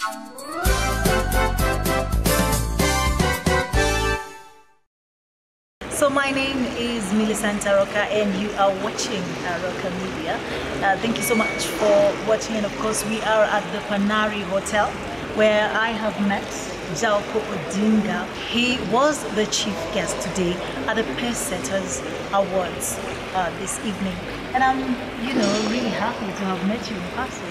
So my name is Millicent Roka and you are watching Roka Media. Thank you so much for watching, and of course we are at the Panari Hotel where I have met Jaoko Odinga. He was the chief guest today at the Pace Setters Awards this evening. And I'm, really happy to have met you in person,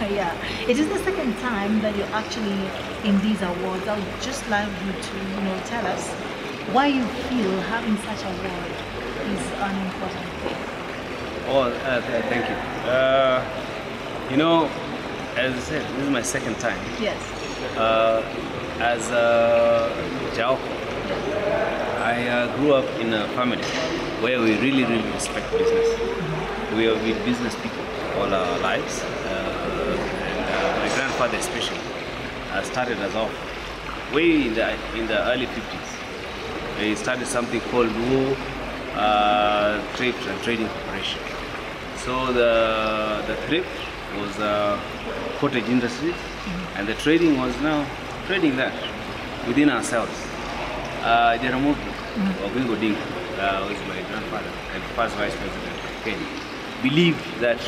Yeah. It is the second time that you're actually in these awards. I would just like you to, tell us why you feel having such a award is an important thing. Oh, thank you. As I said, this is my second time. Yes. As Jaoko, I grew up in a family where we really respect business. We have been business people all our lives, and my grandfather especially started us off way in the early 50s. He started something called Thrift and Trading Corporation. So the thrift was cottage industries, and the trading was now trading that within ourselves. Jaoko, Odinga, who is my grandfather and first vice president of Kenya, believed that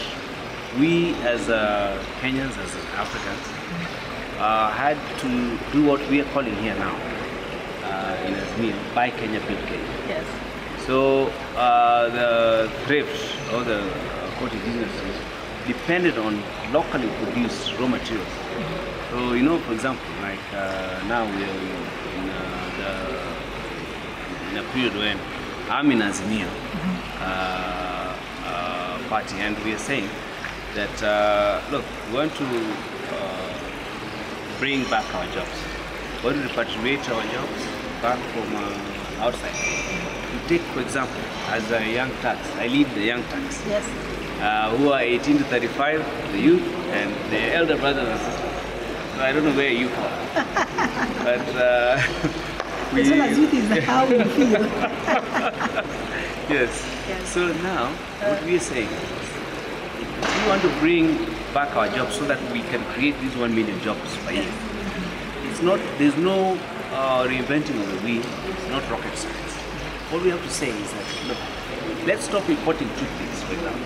we as Kenyans, as Africans, had to do what we are calling here now, in Azmir, buy Kenya, build Kenya. Yes. So the thrift or the cottage industries depended on locally produced raw materials. So for example, like now we are in a period when I'm in Azmir party, and we are saying that look, we want to bring back our jobs. We want to repatriate our jobs back from outside. You take, for example, as a young tax, I lead the young tax. Yes. Who are 18 to 35, the youth, and the elder brothers and sisters. So I don't know where you fall. But as well as youth is how we feel. Yes. So now, what we are saying is, we want to bring back our jobs so that we can create these 1 million jobs per year. There's no reinventing of the wheel. It's not rocket science. All we have to say is that, look, let's stop importing toothpicks, for example.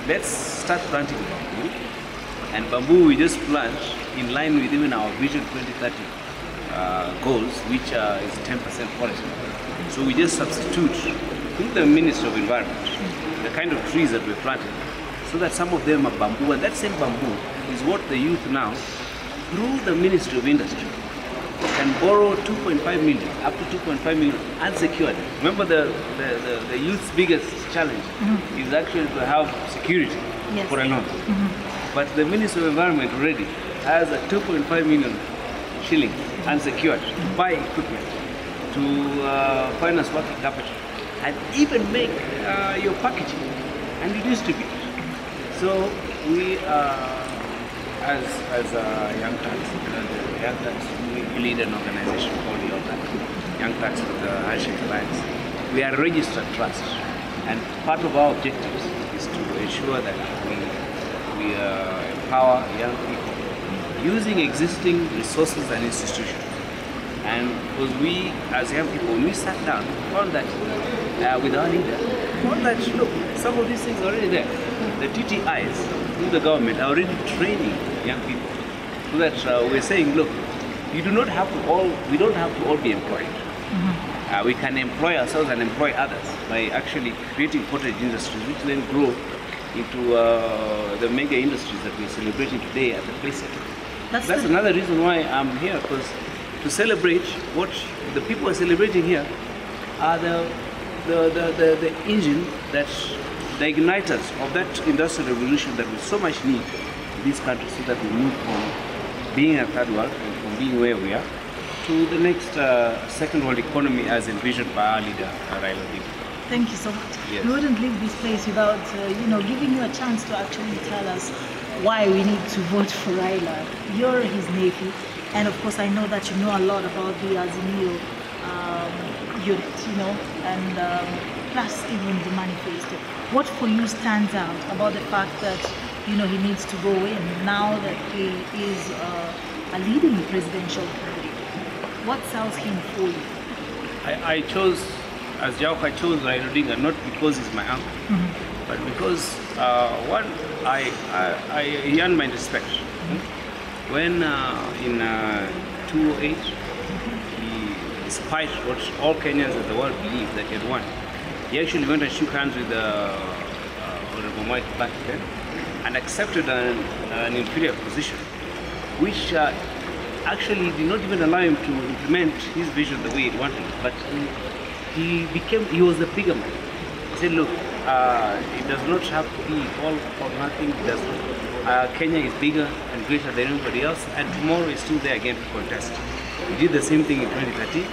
Let's start planting bamboo. And bamboo we just plant in line with even our Vision 2030 goals, which is 10% forest. So we just substitute through the Ministry of Environment the kind of trees that we planted, so that some of them are bamboo, and that same bamboo is what the youth now, through the Ministry of Industry, can borrow 2.5 million, up to 2.5 million unsecured. Remember the youth's biggest challenge is actually to have security for a loan. But the Ministry of Environment already has a 2.5 million shilling unsecured to buy equipment, to finance working capital, and even make your packaging and you distribute. So we as Young Tax, we lead an organization called Young Tax with the Handshake Alliance. We are a registered trust, and part of our objectives is to ensure that we empower young people using existing resources and institutions. And because we, as young people, when we sat down, found that with our leader, found that, look, some of these things are already there. The TTIs through the government are already training young people. So that we're saying, look, we don't have to all be employed. We can employ ourselves and employ others by actually creating cottage industries, which then grow into the mega industries that we're celebrating today at the Pace. That's another reason why I'm here, because to celebrate what the people are celebrating here are the engine, the igniters of that industrial revolution that we so much need in this country, so that we move from being a third world and from being where we are to the next second world economy as envisioned by our leader, Raila Odinga. Thank you so much. Yes. We wouldn't leave this place without, giving you a chance to actually tell us why we need to vote for Raila. You're his nephew, and of course I know that you know a lot about the Azimio unit, and plus even the manifesto. What for you stands out about the fact that he needs to go in now that he is a leading presidential candidate? What sells him for you? I chose, as Jaoko, I chose Odinga not because he's my uncle, but because one, he earned my respect. When in 2008, despite what all Kenyans in the world believed that he had won, he actually went and shook hands with Honorable Mike back then and accepted an inferior position, which actually did not even allow him to implement his vision the way he wanted. But he was the bigger man. He said, look, it does not have to be all or nothing. Kenya is bigger and greater than anybody else, and tomorrow is still there again to contest. He did the same thing in 2013.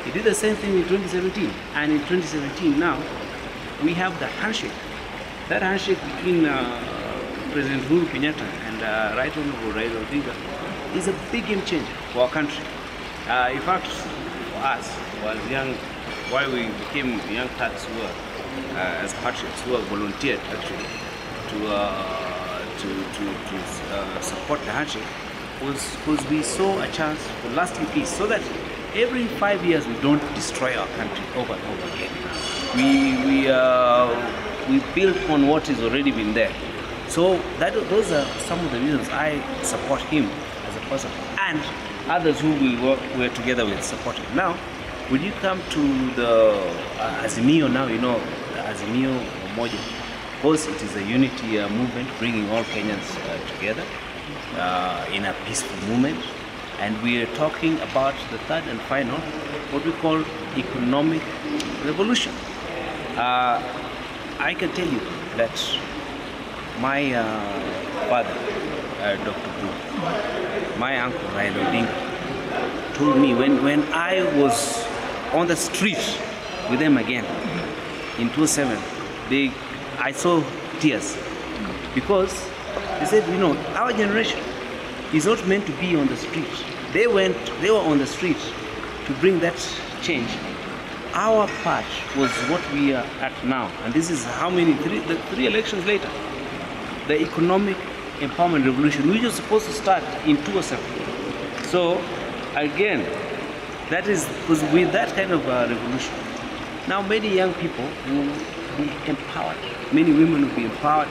He did the same thing in 2017. And in 2017 now, we have the handshake. That handshake between President Uhuru Kenyatta and Right Honorable Raila Odinga is a big game changer for our country. In fact, for us, while we became young cats who were, as patriots, who were volunteered actually to support the handshake, was because we saw a chance for lasting peace, so that every 5 years we don't destroy our country over and over again. We build on what has already been there. So those are some of the reasons I support him as a person, and others who we're together with support him. Now, when you come to the Azimio now, the Azimio Moja, of course it is a unity movement bringing all Kenyans together in a peaceful movement. And we are talking about the third and final, what we call economic revolution. I can tell you that my father, Dr. Oburu, my uncle Raila Odinga, told me when I was on the street with them again in 2007, I saw tears, because they said, our generation is not meant to be on the street. They were on the street to bring that change. Our part was what we are at now, and this is how many, three elections later, the economic empowerment revolution, which was supposed to start in 2007. So again, that is because with that kind of revolution, now many young people will be empowered, many women will be empowered,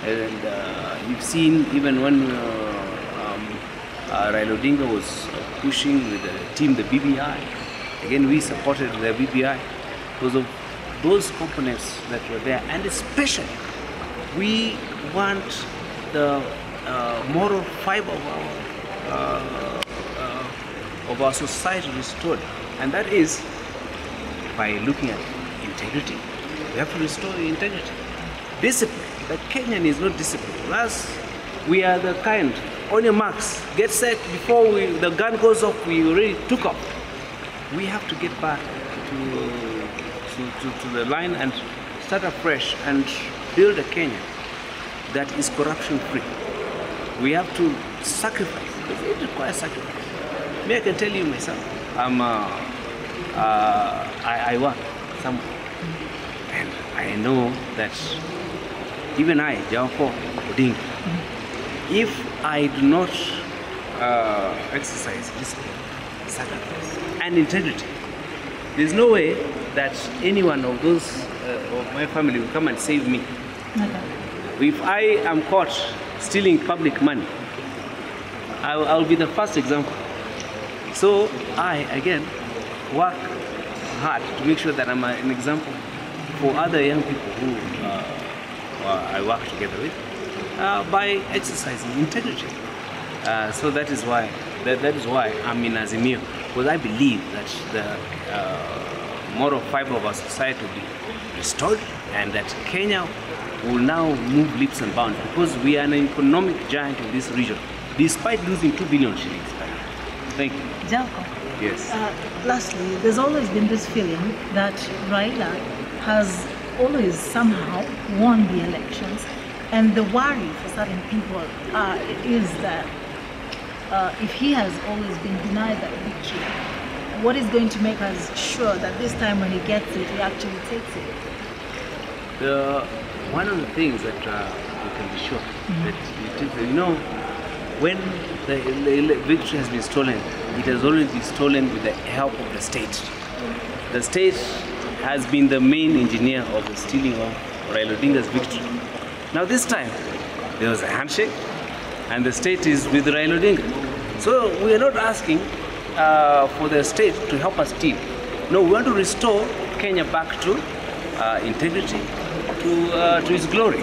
and you've seen even when Raila Odinga was pushing with the team, the BBI. Again, we supported the BBI because of those components that were there, and especially we want the moral fiber of our society restored, and that is by looking at integrity. We have to restore the integrity. Discipline. The Kenyan is not disciplined. Us, we are the kind, on your marks, get set, before the gun goes off, we already took off. We have to get back to the line and start afresh and build a Kenya that is corruption free. We have to sacrifice, because it requires sacrifice. Me, I can tell you myself, I work somewhere, and I know that even I, Jaoko, Odinga, if I do not exercise discipline, sacrifice, and integrity, there's no way that any one of those of my family will come and save me. Okay. If I am caught stealing public money, I'll be the first example. So I, again, work hard to make sure that I'm an example for other young people who I work together with by exercising integrity. So that is why I'm in Azimio, because I believe that the moral fiber of our society will be restored, and that Kenya will now move leaps and bounds, because we are an economic giant in this region, despite losing 2 billion shillings. Thank you. Jaoko. Yes. Lastly, there's always been this feeling that Raila has always somehow won the elections, and the worry for certain people is that if he has always been denied that victory, what is going to make us sure that this time when he gets it, he actually takes it? One of the things that we can be sure that it is, you know, when the victory has been stolen, it has always been stolen with the help of the state. The state has been the main engineer of the stealing of Raila Odinga's victory. Now this time, there was a handshake, and the state is with Raila Odinga. So we are not asking for the state to help us steal. No, we want to restore Kenya back to integrity, to its glory.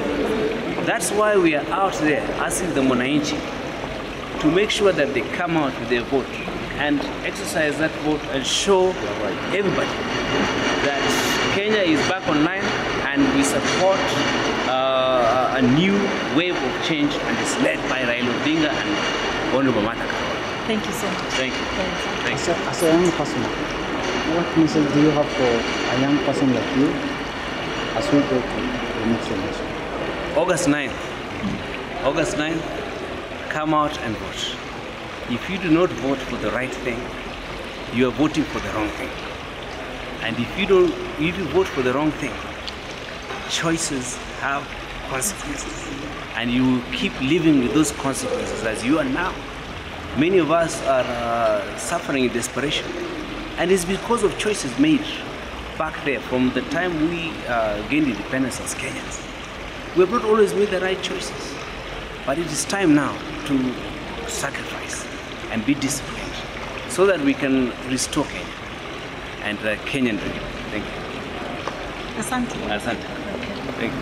That's why we are out there asking the Mwananchi to make sure that they come out with their vote and exercise that vote and show everybody that Kenya is back online and we support a new wave of change, and it's led by Raila Odinga and Honorable Martha. Thank you so much. Thank you. Thank you. As a young person, what message do you have for a young person like you as we go to the next election? August 9th. August 9th, come out and vote. If you do not vote for the right thing, you are voting for the wrong thing. And if you vote for the wrong thing, choices have consequences. And you will keep living with those consequences as you are now. Many of us are suffering in desperation. And it's because of choices made back there from the time we gained independence as Kenyans. We have not always made the right choices. But it is time now to sacrifice and be disciplined so that we can restore Kenya and the Kenyan dream. Thank you. Asante. Asante. Thank you.